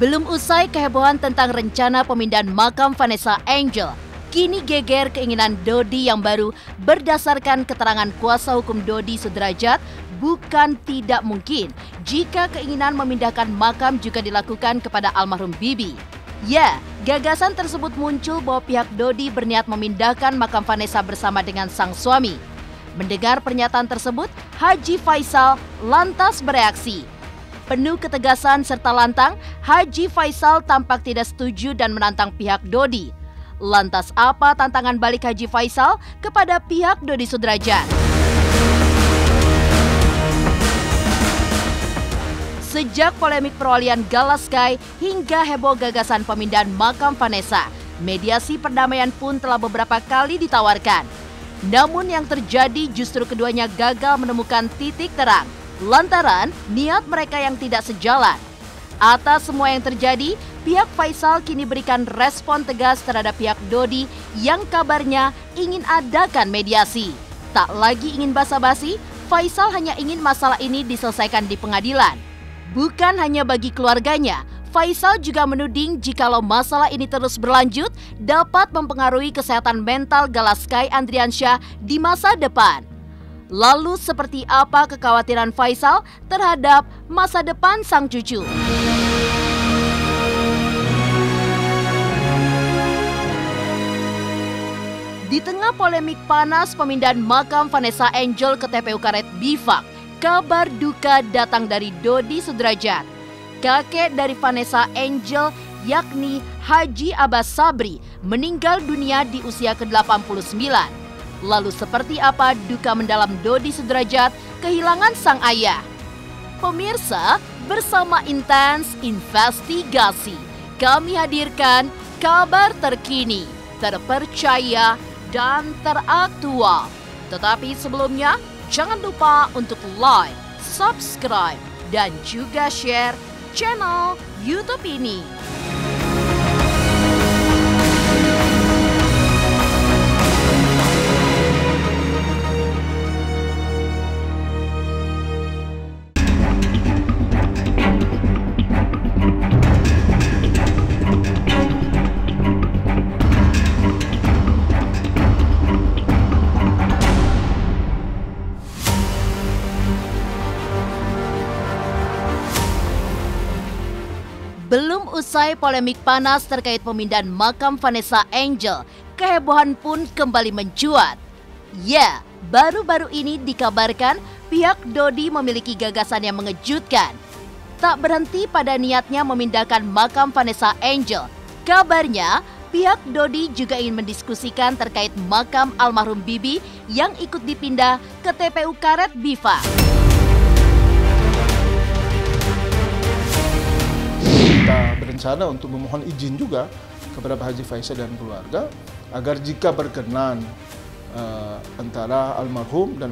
Belum usai kehebohan tentang rencana pemindahan makam Vanessa Angel, kini geger keinginan Dodi yang baru berdasarkan keterangan kuasa hukum Dodi Sudrajat bukan tidak mungkin jika keinginan memindahkan makam juga dilakukan kepada almarhum Bibi. Ya, gagasan tersebut muncul bahwa pihak Dodi berniat memindahkan makam Vanessa bersama dengan sang suami. Mendengar pernyataan tersebut, Haji Faisal lantas bereaksi. Penuh ketegasan serta lantang, Haji Faisal tampak tidak setuju dan menantang pihak Dodi. Lantas apa tantangan balik Haji Faisal kepada pihak Dodi Sudrajat? Sejak polemik perwalian Galaskai hingga heboh gagasan pemindahan makam Vanessa, mediasi perdamaian pun telah beberapa kali ditawarkan. Namun yang terjadi justru keduanya gagal menemukan titik terang, lantaran niat mereka yang tidak sejalan. Atas semua yang terjadi, pihak Faisal kini berikan respon tegas terhadap pihak Dodi yang kabarnya ingin adakan mediasi. Tak lagi ingin basa-basi, Faisal hanya ingin masalah ini diselesaikan di pengadilan. Bukan hanya bagi keluarganya, Faisal juga menuding jikalau masalah ini terus berlanjut dapat mempengaruhi kesehatan mental Galaskai Andriansyah di masa depan. Lalu seperti apa kekhawatiran Faisal terhadap masa depan sang cucu? Di tengah polemik panas pemindahan makam Vanessa Angel ke TPU Karet Bifak, kabar duka datang dari Dodi Sudrajat. Kakek dari Vanessa Angel yakni Haji Abbas Sabri meninggal dunia di usia ke-89. Lalu seperti apa duka mendalam Dodi Sudrajat kehilangan sang ayah? Pemirsa, bersama Intens Investigasi, kami hadirkan kabar terkini, terpercaya, dan teraktual. Tetapi sebelumnya, jangan lupa untuk like, subscribe, dan juga share channel YouTube ini. Belum usai polemik panas terkait pemindahan makam Vanessa Angel, kehebohan pun kembali mencuat. Ya, baru-baru ini dikabarkan pihak Dodi memiliki gagasan yang mengejutkan. Tak berhenti pada niatnya memindahkan makam Vanessa Angel, kabarnya pihak Dodi juga ingin mendiskusikan terkait makam almarhum Bibi yang ikut dipindah ke TPU Karet Bifak. Kita berencana untuk memohon izin juga kepada Pak Haji Faisal dan keluarga agar jika berkenan antara almarhum dan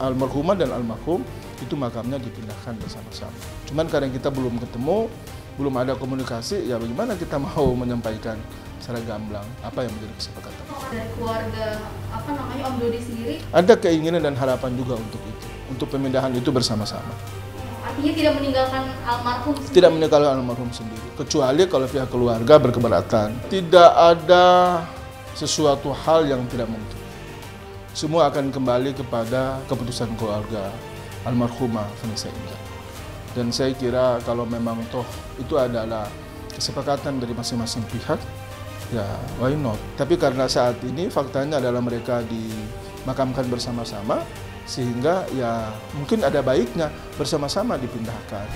almarhumah dan almarhum itu makamnya dipindahkan bersama-sama. Cuman karena kita belum ketemu, belum ada komunikasi, ya bagaimana kita mau menyampaikan secara gamblang apa yang menjadi kesepakatan. Dari keluarga Om Dodi sendiri ada keinginan dan harapan juga untuk itu, untuk pemindahan itu bersama-sama. Artinya tidak meninggalkan almarhum sendiri? Tidak meninggalkan almarhum sendiri, kecuali kalau pihak keluarga berkeberatan. Tidak ada sesuatu hal yang tidak mungkin. Semua akan kembali kepada keputusan keluarga almarhumah Vanessa Angel. Dan saya kira kalau memang toh itu adalah kesepakatan dari masing-masing pihak, ya why not. Tapi karena saat ini faktanya adalah mereka dimakamkan bersama-sama, sehingga ya mungkin ada baiknya bersama-sama dipindahkan.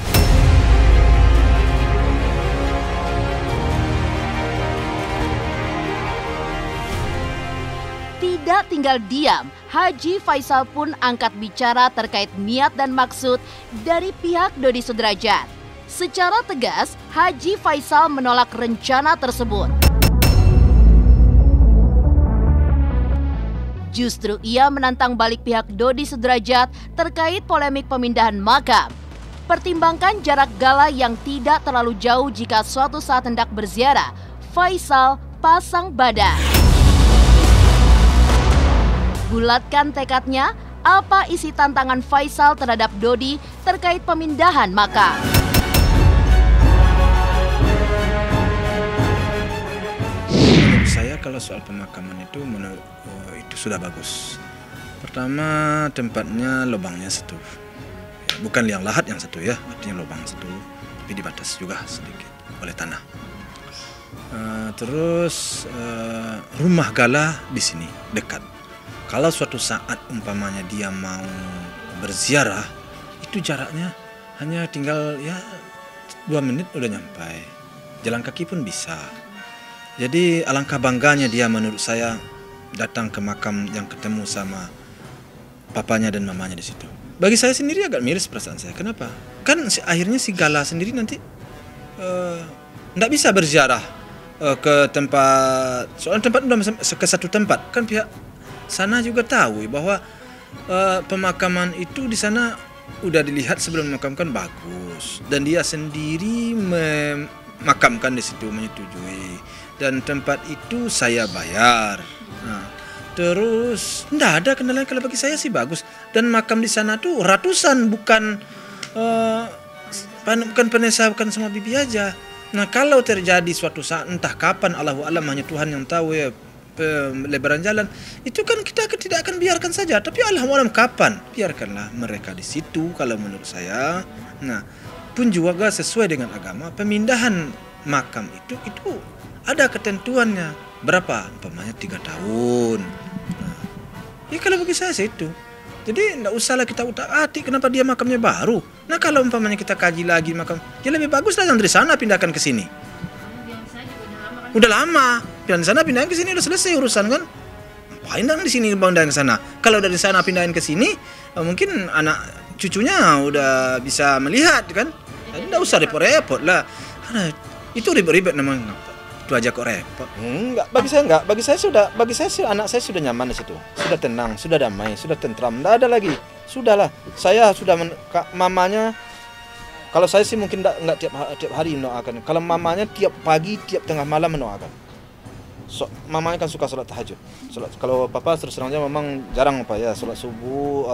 Tidak tinggal diam, Haji Faisal pun angkat bicara terkait niat dan maksud dari pihak Dodi Sudrajat. Secara tegas, Haji Faisal menolak rencana tersebut. Justru ia menantang balik pihak Dodi Sudrajat terkait polemik pemindahan makam. Pertimbangkan jarak gala yang tidak terlalu jauh jika suatu saat hendak berziarah, Faisal pasang badan. Bulatkan tekadnya, apa isi tantangan Faisal terhadap Dodi terkait pemindahan makam? saya kalau soal pemakaman itu itu sudah bagus. Pertama, tempatnya lubangnya satu, ya, bukan liang lahat yang satu ya, artinya lubang satu, tapi dibatas juga sedikit oleh tanah. Terus rumah gala di sini dekat. Kalau suatu saat umpamanya dia mau berziarah, itu jaraknya hanya tinggal ya 2 menit udah nyampai. Jalan kaki pun bisa. Jadi alangkah bangganya dia menurut saya datang ke makam yang ketemu sama papanya dan mamanya di situ. Bagi saya sendiri agak miris perasaan saya. Kenapa? Kan akhirnya si Gala sendiri nanti nggak bisa berziarah ke tempat, soal tempat udah ke satu tempat. Kan pihak sana juga tahu bahwa pemakaman itu di sana udah dilihat sebelum memakamkan bagus, dan dia sendiri memakamkan di situ, menyetujui, dan tempat itu saya bayar. Nah, terus enggak ada kendala. Kalau bagi saya sih bagus, dan makam di sana tuh ratusan, bukan Vanessa, bukan sama bibi aja. Nah, kalau terjadi suatu saat entah kapan, Allahu alam, hanya Tuhan yang tahu ya, lebaran jalan itu kan kita tidak akan biarkan saja, tapi Allahu alam kapan, biarkanlah mereka di situ kalau menurut saya. Nah, pun juga sesuai dengan agama, pemindahan makam itu ada ketentuannya berapa, umpamanya 3 tahun. Nah, ya kalau bagi saya sih itu. Jadi enggak usahlah kita utak-atik kenapa dia makamnya baru. Nah, kalau umpamanya kita kaji lagi makam, ya lebih baguslah yang dari sana pindahkan ke sini. Udah lama. Pindahan di sana pindahin ke sini udah selesai urusan kan. Ngapain dong di sini pindahin ke sana? Kalau dari sana pindahin ke sini, mungkin anak cucunya udah bisa melihat kan. Jadi enggak usah repot-repot lah. Karena itu ribet-ribet namanya. Itu aja kok repot. Enggak, bagi saya enggak. Bagi saya sih anak saya sudah nyaman di situ. Sudah tenang, sudah damai, sudah tentram. Enggak ada lagi. Sudahlah. Saya sudah mamanya, kalau saya sih mungkin enggak tiap hari mendoakan. Kalau mamanya tiap pagi, tiap tengah malam mendoakan. Mamanya kan suka sholat tahajud. Kalau papa terus terang aja memang jarang ya sholat subuh,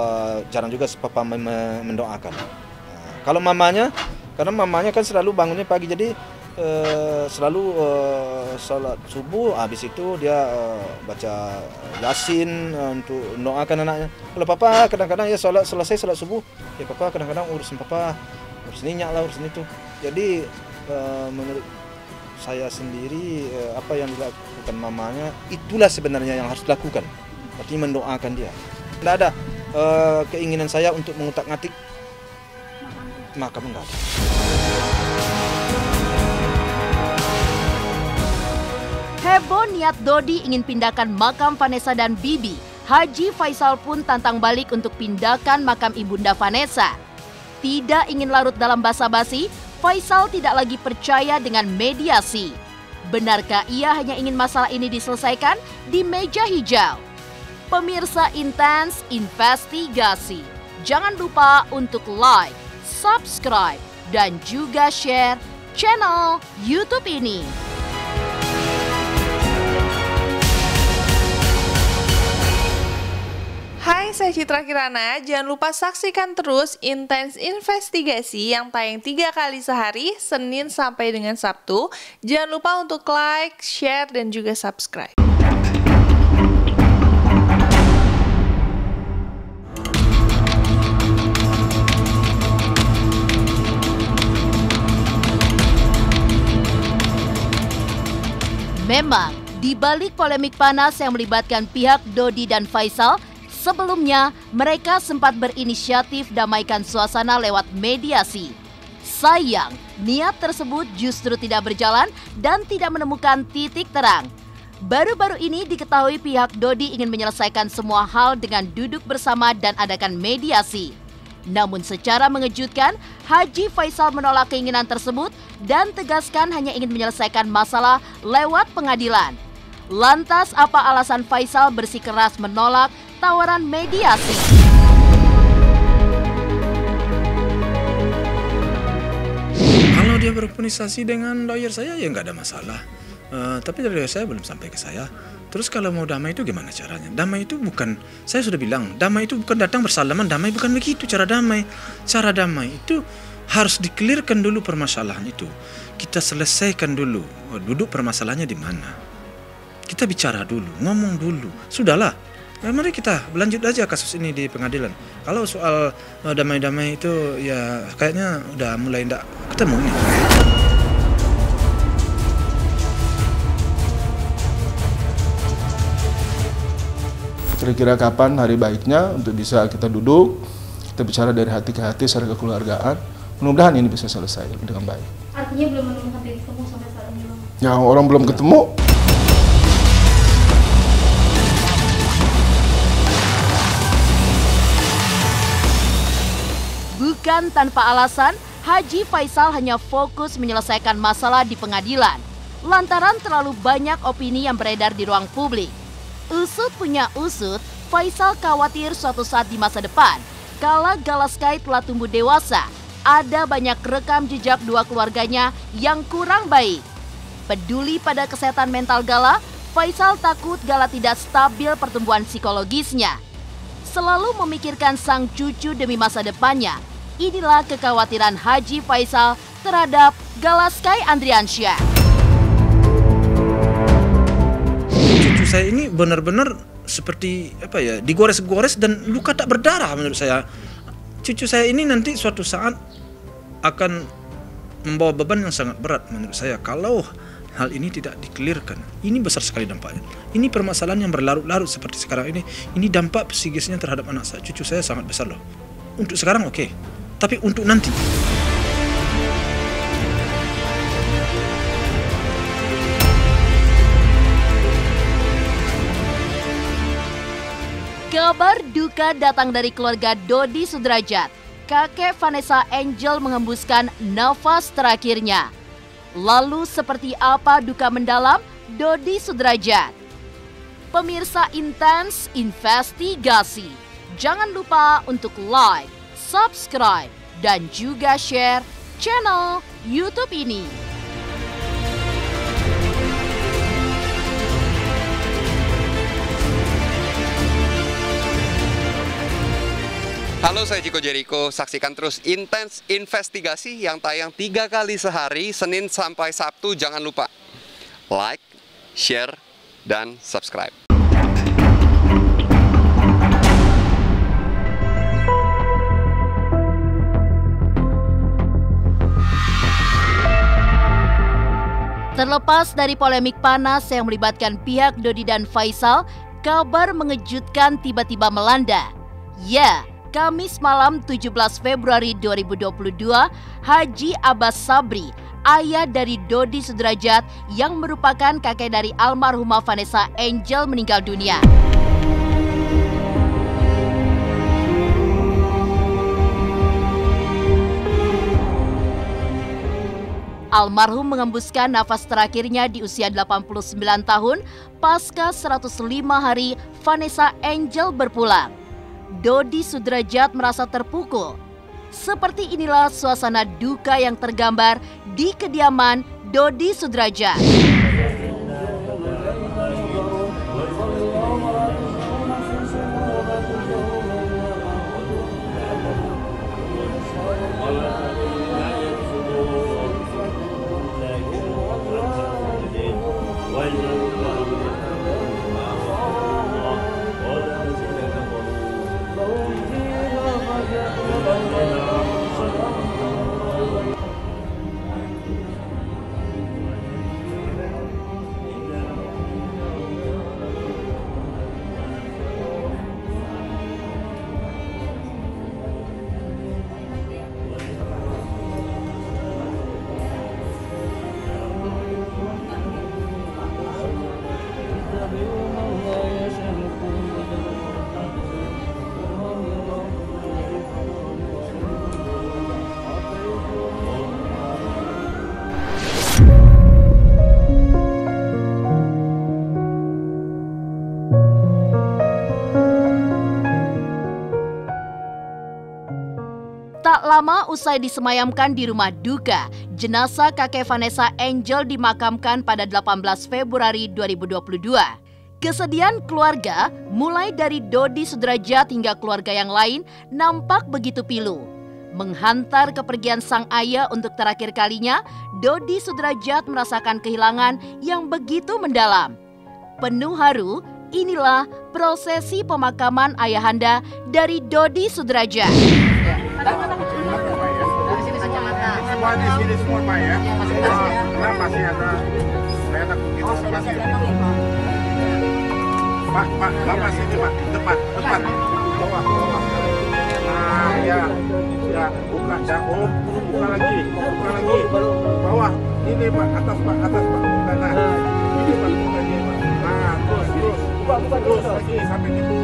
jarang juga papa mendoakan. Kalau mamanya, karena mamanya kan selalu bangunnya pagi, jadi selalu sholat subuh, habis itu dia baca Yasin untuk mendoakan anaknya. Kalau papa kadang-kadang ya selesai sholat subuh, ya papa kadang-kadang urusin minyak lah, urusin itu. Jadi menurut saya sendiri, apa yang dilakukan mamanya itulah sebenarnya yang harus dilakukan, artinya mendoakan dia. Tidak ada keinginan saya untuk mengutak-ngatik makam, enggak ada. Heboh niat Dodi ingin pindahkan makam Vanessa dan Bibi. Haji Faisal pun tantang balik untuk pindahkan makam Ibunda Vanessa. Tidak ingin larut dalam basa-basi, Faisal tidak lagi percaya dengan mediasi. Benarkah ia hanya ingin masalah ini diselesaikan di meja hijau? Pemirsa Intens Investigasi, jangan lupa untuk like, subscribe, dan juga share channel YouTube ini. Hai, saya Citra Kirana. Jangan lupa saksikan terus Intens Investigasi yang tayang 3 kali sehari, Senin sampai dengan Sabtu. Jangan lupa untuk like, share, dan juga subscribe. Memang, di balik polemik panas yang melibatkan pihak Dodi dan Faisal, sebelumnya, mereka sempat berinisiatif damaikan suasana lewat mediasi. Sayang, niat tersebut justru tidak berjalan dan tidak menemukan titik terang. Baru-baru ini diketahui pihak Dodi ingin menyelesaikan semua hal dengan duduk bersama dan adakan mediasi. Namun secara mengejutkan, Haji Faisal menolak keinginan tersebut dan tegaskan hanya ingin menyelesaikan masalah lewat pengadilan. Lantas apa alasan Faisal bersikeras menolak tawaran mediasi? Kalau dia berkomunikasi dengan lawyer saya ya nggak ada masalah. Tapi dari lawyer saya belum sampai ke saya. Terus kalau mau damai itu gimana caranya? Damai itu bukan, saya sudah bilang, damai itu bukan datang bersalaman, damai bukan begitu cara damai. Cara damai itu harus dikelirkan dulu permasalahan itu. Kita selesaikan dulu, duduk permasalahannya di mana. kita bicara dulu, ngomong dulu. Sudahlah, mari kita lanjut aja kasus ini di pengadilan. Kalau soal damai-damai itu ya kayaknya udah mulai ndak ketemu nih. Kira-kira kapan hari baiknya untuk bisa kita duduk, kita bicara dari hati ke hati secara kekeluargaan. Mudah-mudahan ini bisa selesai dengan baik. Artinya belum menemukan titik temu sampai saat ini, Bang? Ya, orang belum ketemu. Bukan tanpa alasan, Haji Faisal hanya fokus menyelesaikan masalah di pengadilan. Lantaran terlalu banyak opini yang beredar di ruang publik. Usut punya usut, Faisal khawatir suatu saat di masa depan, kala Galaskai telah tumbuh dewasa, ada banyak rekam jejak dua keluarganya yang kurang baik. Peduli pada kesehatan mental Gala, Faisal takut Gala tidak stabil pertumbuhan psikologisnya. Selalu memikirkan sang cucu demi masa depannya. Inilah kekhawatiran Haji Faisal terhadap Galaskai Andriansyah. Cucu saya ini benar-benar seperti digores-gores dan luka tak berdarah menurut saya. Cucu saya ini nanti suatu saat akan membawa beban yang sangat berat menurut saya kalau hal ini tidak dikelirkan. Ini besar sekali dampaknya. Ini permasalahan yang berlarut-larut seperti sekarang ini. Ini dampak psikisnya terhadap anak saya. Cucu saya sangat besar loh. Untuk sekarang oke, tapi untuk nanti. Kabar duka datang dari keluarga Dodi Sudrajat. Kakek Vanessa Angel mengembuskan nafas terakhirnya. Lalu seperti apa duka mendalam Dodi Sudrajat? Pemirsa Intens Investigasi, jangan lupa untuk like, subscribe, dan juga share channel YouTube ini. Halo, saya Chico Jericho. Saksikan terus Intens Investigasi yang tayang 3 kali sehari, Senin sampai Sabtu. Jangan lupa like, share, dan subscribe. Terlepas dari polemik panas yang melibatkan pihak Dodi dan Faisal, kabar mengejutkan tiba-tiba melanda. Ya, Kamis malam 17 Februari 2022, Haji Abbas Sabri, ayah dari Dodi Sudrajat yang merupakan kakek dari almarhumah Vanessa Angel meninggal dunia. Almarhum mengembuskan nafas terakhirnya di usia 89 tahun pasca 105 hari Vanessa Angel berpulang. Dodi Sudrajat merasa terpukul. Seperti inilah suasana duka yang tergambar di kediaman Dodi Sudrajat. Tak lama usai disemayamkan di rumah duka, jenazah kakek Vanessa Angel dimakamkan pada 18 Februari 2022. Kesedihan keluarga, mulai dari Dodi Sudrajat hingga keluarga yang lain, nampak begitu pilu. Menghantar kepergian sang ayah untuk terakhir kalinya, Dodi Sudrajat merasakan kehilangan yang begitu mendalam. Penuh haru, inilah prosesi pemakaman ayahanda dari Dodi Sudrajat. Semua di sini semua Pak ya. Nah, masih ada enak begitu masih. Pak, Bapak sini Pak, depan. Bawah. Nah, ya. Buka daun, buka lagi. Bawah. Ini Pak, atas Pak. Nah, ini Pak, buka lagi Pak. Nah, terus lagi sampai gitu.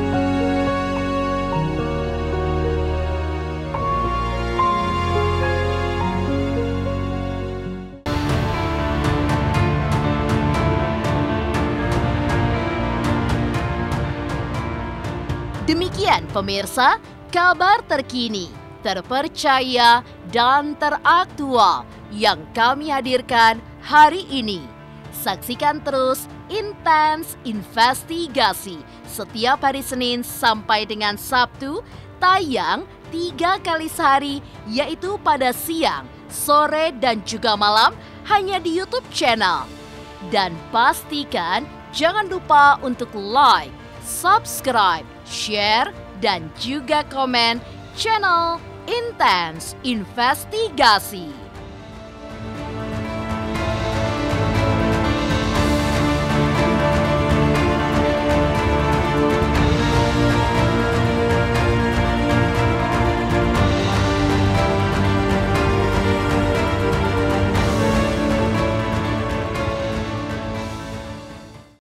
Demikian pemirsa, kabar terkini, terpercaya, dan teraktual yang kami hadirkan hari ini. Saksikan terus Intens Investigasi setiap hari Senin sampai dengan Sabtu, tayang 3 kali sehari, yaitu pada siang, sore, dan juga malam hanya di YouTube channel. Dan pastikan jangan lupa untuk like, subscribe, share, dan juga komen channel Intens Investigasi.